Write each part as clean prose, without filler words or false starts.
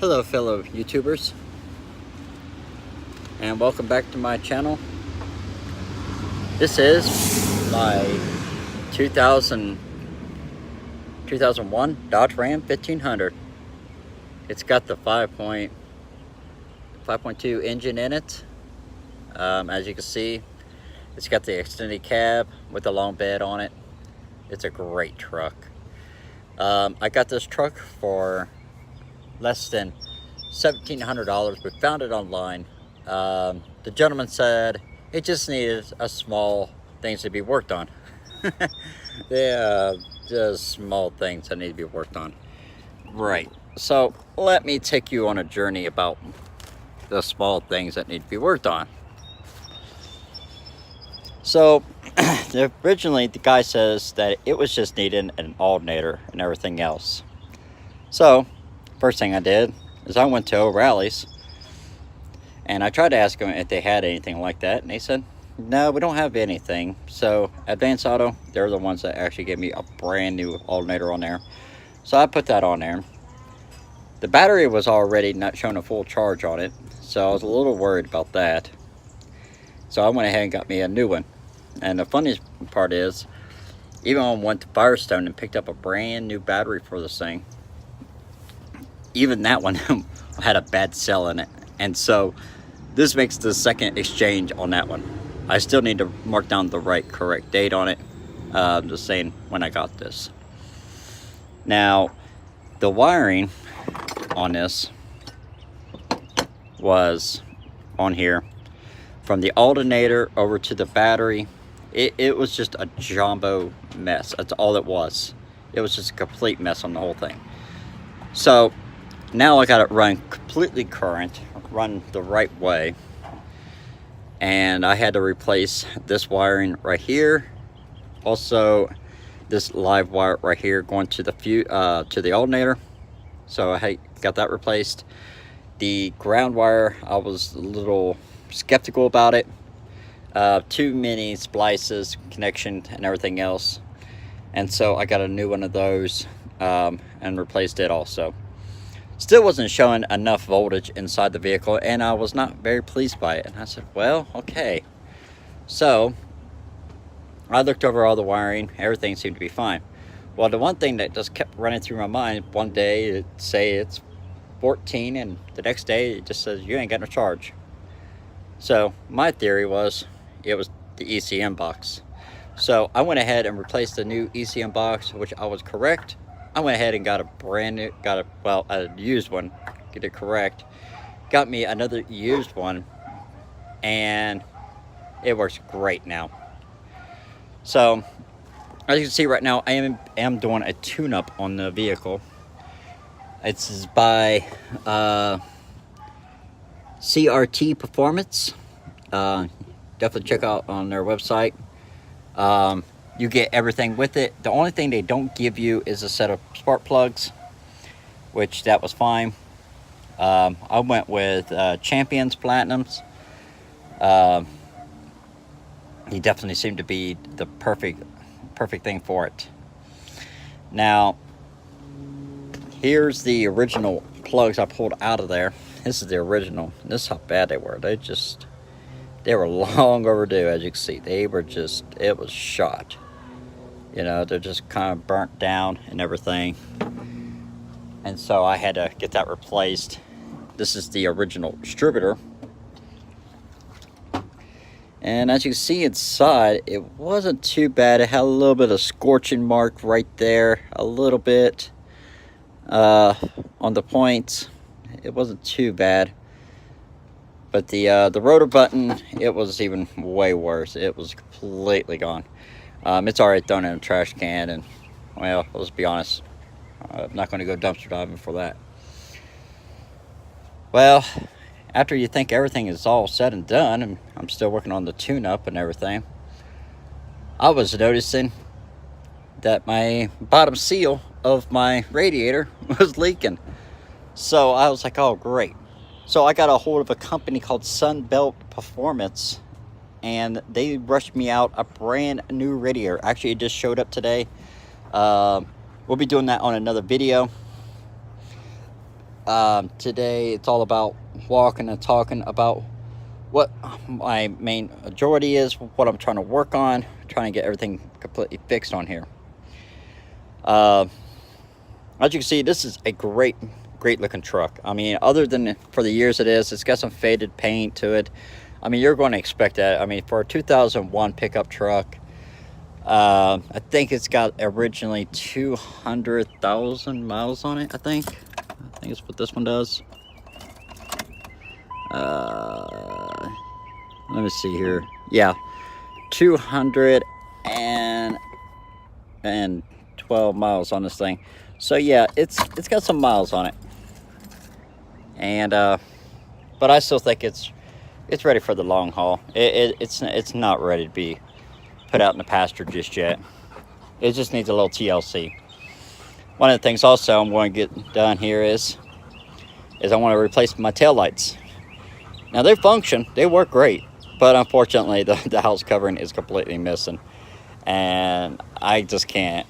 Hello fellow YouTubers, and welcome back to my channel. This is my 2001 Dodge Ram 1500. It's got the 5.2 engine in it. As you can see, it's got the extended cab with the long bed on it. It's a great truck. I got this truck for less than $1,700. We found it online. The gentleman said it just needed a small things to be worked on. Yeah, just small things that need to be worked on. Right. So let me take you on a journey about the small things that need to be worked on. So originally the guy says that it was just needing an alternator and everything else. So first thing I did is I went to O'Reilly's and I tried to ask them if they had anything like that, and they said no, we don't have anything. So Advance Auto, they're the ones that actually gave me a brand new alternator on there, so I put that on there. The battery was already not showing a full charge on it, so I was a little worried about that. So I went ahead and got me a new one. And the funniest part is, even when I went to Firestone and picked up a brand new battery for this thing, even that one had a bad cell in it. And so this makes the second exchange on that one. I still need to mark down the correct date on it. Just saying when I got this. Now, the wiring on this was on here from the alternator over to the battery. It was just a jumbo mess. That's all it was. It was just a complete mess on the whole thing. So now I got it run completely current, run the right way, and I had to replace this wiring right here, also this live wire right here going to the alternator. So I got that replaced. The ground wire, I was a little skeptical about it. Too many splices, connection, and everything else, and so I got a new one of those and replaced it also. Still wasn't showing enough voltage inside the vehicle, and I was not very pleased by it. And I said, well, okay. So I looked over all the wiring, everything seemed to be fine. Well, the one thing that just kept running through my mind, one day it say it's 14, and the next day it just says you ain't got no charge. So my theory was it was the ECM box. So I went ahead and replaced the new ECM box, which I was correct. I went ahead and got a brand new, a used one, get it correct. Got me another used one, and it works great now. So as you can see right now, I am doing a tune-up on the vehicle. It's by CRT Performance. Definitely check out on their website. You get everything with it. The only thing they don't give you is a set of spark plugs, which that was fine. I went with Champions Platinums. He definitely seemed to be the perfect thing for it. Now, here's the original plugs I pulled out of there. This is the original. This is how bad they were. They were long overdue, as you can see. It was shot. You know, they're just kind of burnt down and everything. And so I had to get that replaced. This is the original distributor. And as you can see inside, it wasn't too bad. It had a little bit of scorching mark right there. A little bit on the points. It wasn't too bad. But the rotor button, it was even way worse. It was completely gone. It's already thrown in a trash can, and well, let's be honest, I'm not going to go dumpster diving for that. Well, after you think everything is all said and done, and I'm still working on the tune-up and everything, I was noticing that my bottom seal of my radiator was leaking. So I was like, oh great. So I got a hold of a company called Sunbelt Performance, and they rushed me out a brand new radiator. Actually, it just showed up today. We'll be doing that on another video. Today it's all about walking and talking about what my main majority is, what I'm trying to work on, trying to get everything completely fixed on here. As you can see, this is a great looking truck. I mean, other than for the years it is, it's got some faded paint to it. I mean, you're going to expect that. I mean, for a 2001 pickup truck, I think it's got originally 200,000 miles on it. I think that's what this one does. Let me see here. Yeah, 212 miles on this thing. So yeah, it's got some miles on it. And but I still think it's ready for the long haul. It's not ready to be put out in the pasture just yet. It just needs a little TLC. One of the things also I'm going to get done here is I want to replace my tail lights. Now they function, they work great, but unfortunately the house covering is completely missing, and I just can't.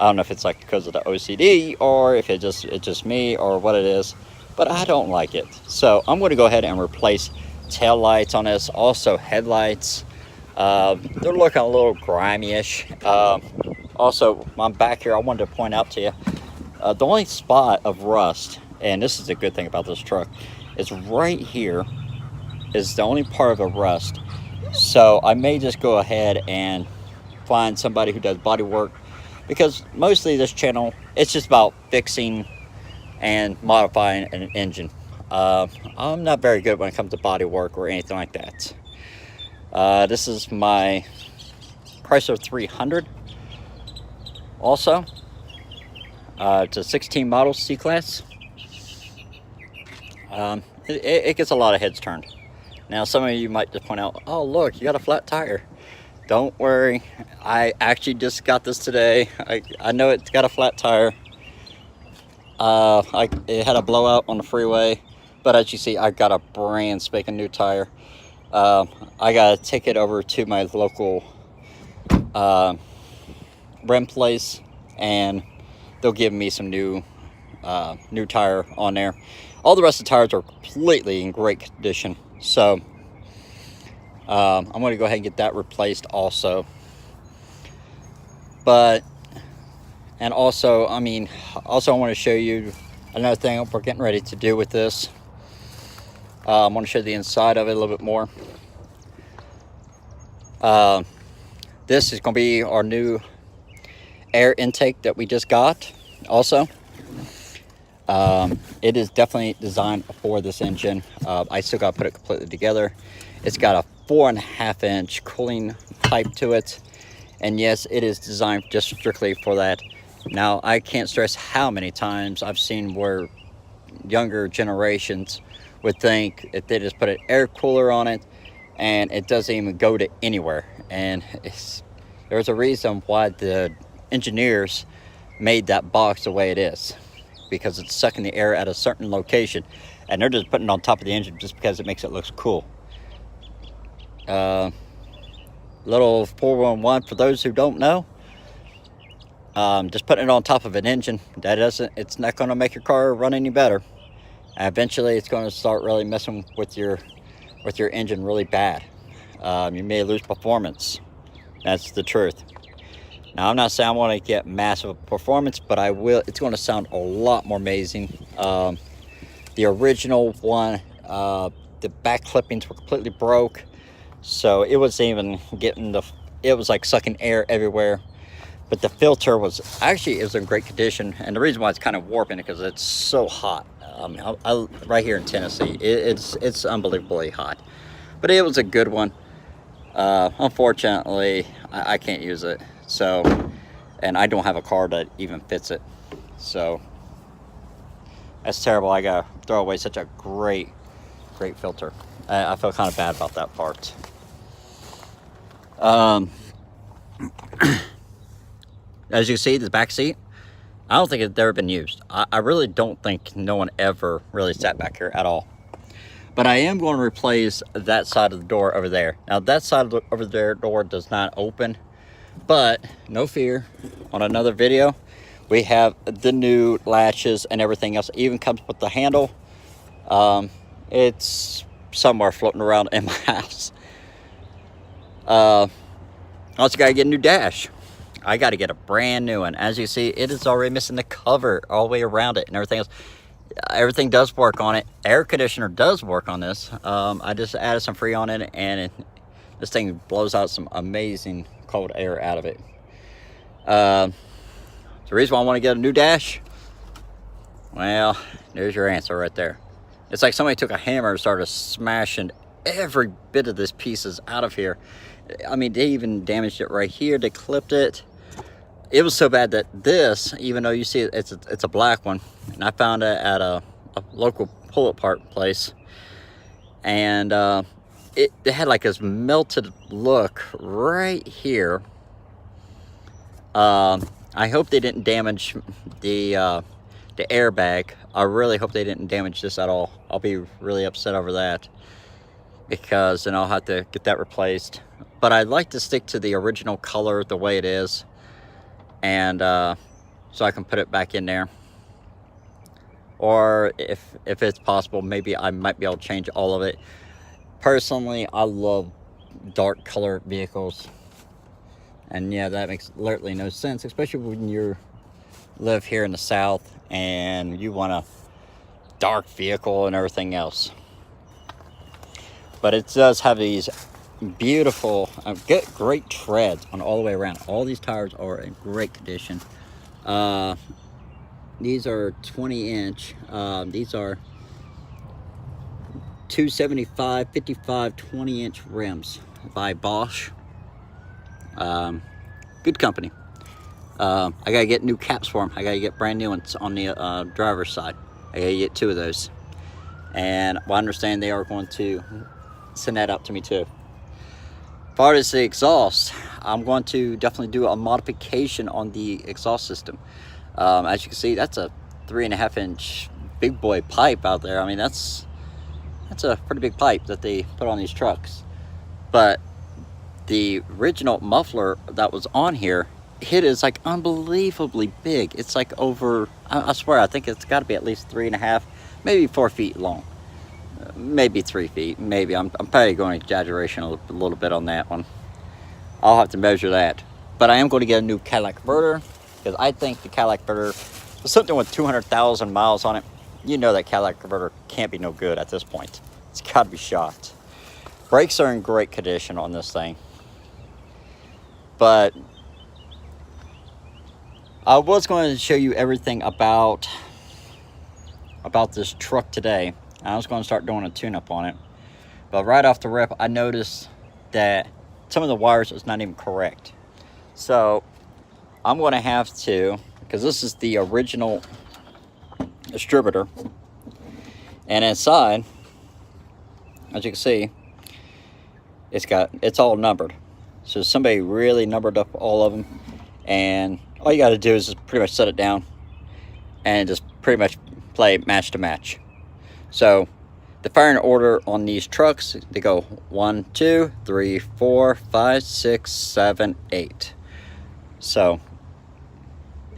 I don't know if it's like because of the OCD or if it's just me or what it is, but I don't like it. So I'm going to go ahead and replace tail lights on this, also headlights. They're looking a little grimy-ish. Also, I'm back here. I wanted to point out to you, the only spot of rust, and this is a good thing about this truck, is right here is the only part of the rust. So I may just go ahead and find somebody who does body work, because mostly this channel, it's just about fixing and modifying an engine. I'm not very good when it comes to body work or anything like that. This is my Chrysler 300 also. It's a 16 model C-Class. It gets a lot of heads turned. Now some of you might just point out, oh look, you got a flat tire. Don't worry, I actually just got this today. I know it's got a flat tire. It had a blowout on the freeway, but as you see, I got a brand spanking new tire. I got to take it over to my local rim place, and they'll give me some new tire on there. All the rest of the tires are completely in great condition, so I'm going to go ahead and get that replaced also. And also, I mean, I want to show you another thing we're getting ready to do with this. I want to show the inside of it a little bit more. This is going to be our new air intake that we just got also. It is definitely designed for this engine. I still got to put it completely together. It's got a 4.5 inch cooling pipe to it, and yes, it is designed just strictly for that. Now I can't stress how many times I've seen where younger generations would think if they just put an air cooler on it and it doesn't even go to anywhere. And there's a reason why the engineers made that box the way it is, because it's sucking the air at a certain location, and they're just putting it on top of the engine just because it makes it look cool. Little 411 for those who don't know. Just putting it on top of an engine, it's not going to make your car run any better. Eventually it's going to start really messing with your engine really bad. You may lose performance. That's the truth. Now I'm not saying I want to get massive performance, but I will. It's going to sound a lot more amazing. The original one, the back clippings were completely broke, so it wasn't even getting it was like sucking air everywhere. But the filter was in great condition, and the reason why it's kind of warping it because it's so hot. Right here in Tennessee, it's unbelievably hot, but it was a good one. Unfortunately, I can't use it, so, and I don't have a car that even fits it, so that's terrible. I gotta throw away such a great filter. I feel kind of bad about that part. As you see, the back seat, I don't think it's ever been used. I really don't think no one ever really sat back here at all. But I am going to replace that side of the door over there. Now that side of over there door does not open, but no fear. On another video, We have the new latches and everything else. It even comes with the handle. It's somewhere floating around in my house. Also got to get a new dash. I got to get a brand new one. As you see, it is already missing the cover all the way around it and everything else. Everything does work on it. Air conditioner does work on this. I just added some Freon in it, and this thing blows out some amazing cold air out of it. The reason why I want to get a new dash, well, there's your answer right there. It's like somebody took a hammer and started smashing every bit of this pieces out of here. I mean, they even damaged it right here. They clipped it. It was so bad that this, even though you see it's a black one, and I found it at a local pull-apart place, and it had like this melted look right here. I hope they didn't damage the airbag. I really hope they didn't damage this at all. I'll be really upset over that, because then I'll have to get that replaced. But I'd like to stick to the original color the way it is, and so I can put it back in there. Or if it's possible, maybe I might be able to change all of it. Personally, I love dark color vehicles, and yeah, that makes literally no sense, especially when you live here in the South and you want a dark vehicle and everything else. But it does have these beautiful, great treads on all the way around. All these tires are in great condition. These are 20-inch. These are 275 55 20-inch rims by Bosch. Good company. I gotta get new caps for them. I gotta get brand new ones on the driver's side. I gotta get 2 of those, and I understand they are going to send that up to me too. As far as the exhaust, I'm going to definitely do a modification on the exhaust system. As you can see, that's a 3.5-inch big boy pipe out there. I mean, that's a pretty big pipe that they put on these trucks. But the original muffler that was on here, it is like unbelievably big. It's like over, I swear, I think it's got to be at least 3.5, maybe 4 feet long. Maybe 3 feet, maybe. I'm probably going exaggeration a little bit on that one. I'll have to measure that. But I am going to get a new Cadillac converter, because I think the Cadillac converter, with something with 200,000 miles on it, you know that Cadillac converter can't be no good at this point. It's got to be shot. Brakes are in great condition on this thing. But I was going to show you everything about this truck today. I was going to start doing a tune-up on it, but right off the rip, I noticed that some of the wires is not even correct. So I'm going to have to, because this is the original distributor, and inside, as you can see, it's all numbered. So somebody really numbered up all of them, and all you got to do is just pretty much set it down and just pretty much play match to match. So the firing order on these trucks, they go 1, 2, 3, 4, 5, 6, 7, 8. So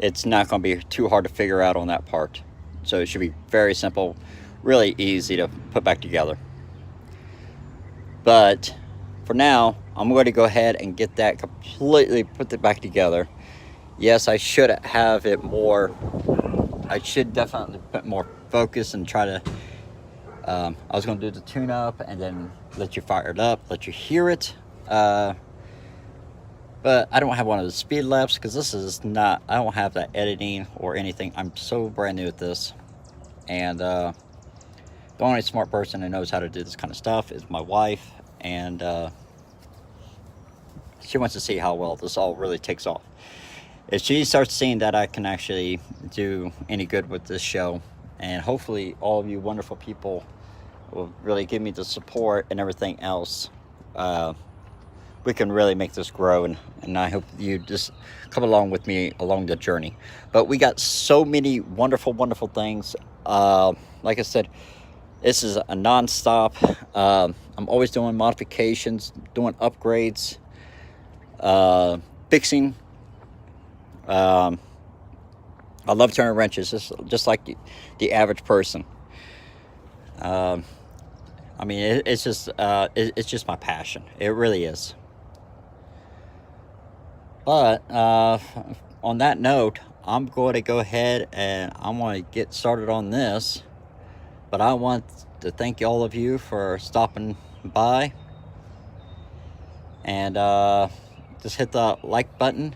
it's not going to be too hard to figure out on that part. So it should be very simple, really easy to put back together. But for now, I'm going to go ahead and get that completely put it back together. Yes, I should have it more. I should definitely put more focus and try to. I was going to do the tune-up and then let you fire it up, let you hear it. But I don't have one of the speed laps, because this is not. I don't have that editing or anything. I'm so brand new at this, and the only smart person who knows how to do this kind of stuff is my wife, and she wants to see how well this all really takes off. If she starts seeing that I can actually do any good with this show, and hopefully all of you wonderful people will really give me the support and everything else, we can really make this grow, and I hope you just come along with me along the journey. But we got so many wonderful things. Like I said, this is a non-stop. I'm always doing modifications, doing upgrades, fixing, I love turning wrenches, just like the average person. I mean, it's just my passion. It really is. But on that note, I'm going to go ahead and I'm going to get started on this. But I want to thank all of you for stopping by. And just hit the like button.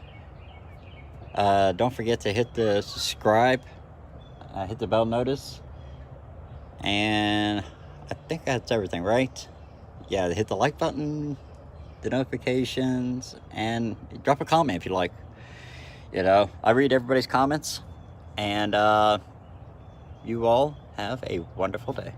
Don't forget to hit the subscribe. Hit the bell notice. And I think that's everything, right? Yeah, hit the like button, the notifications, and drop a comment if you like. You know, I read everybody's comments. And you all have a wonderful day.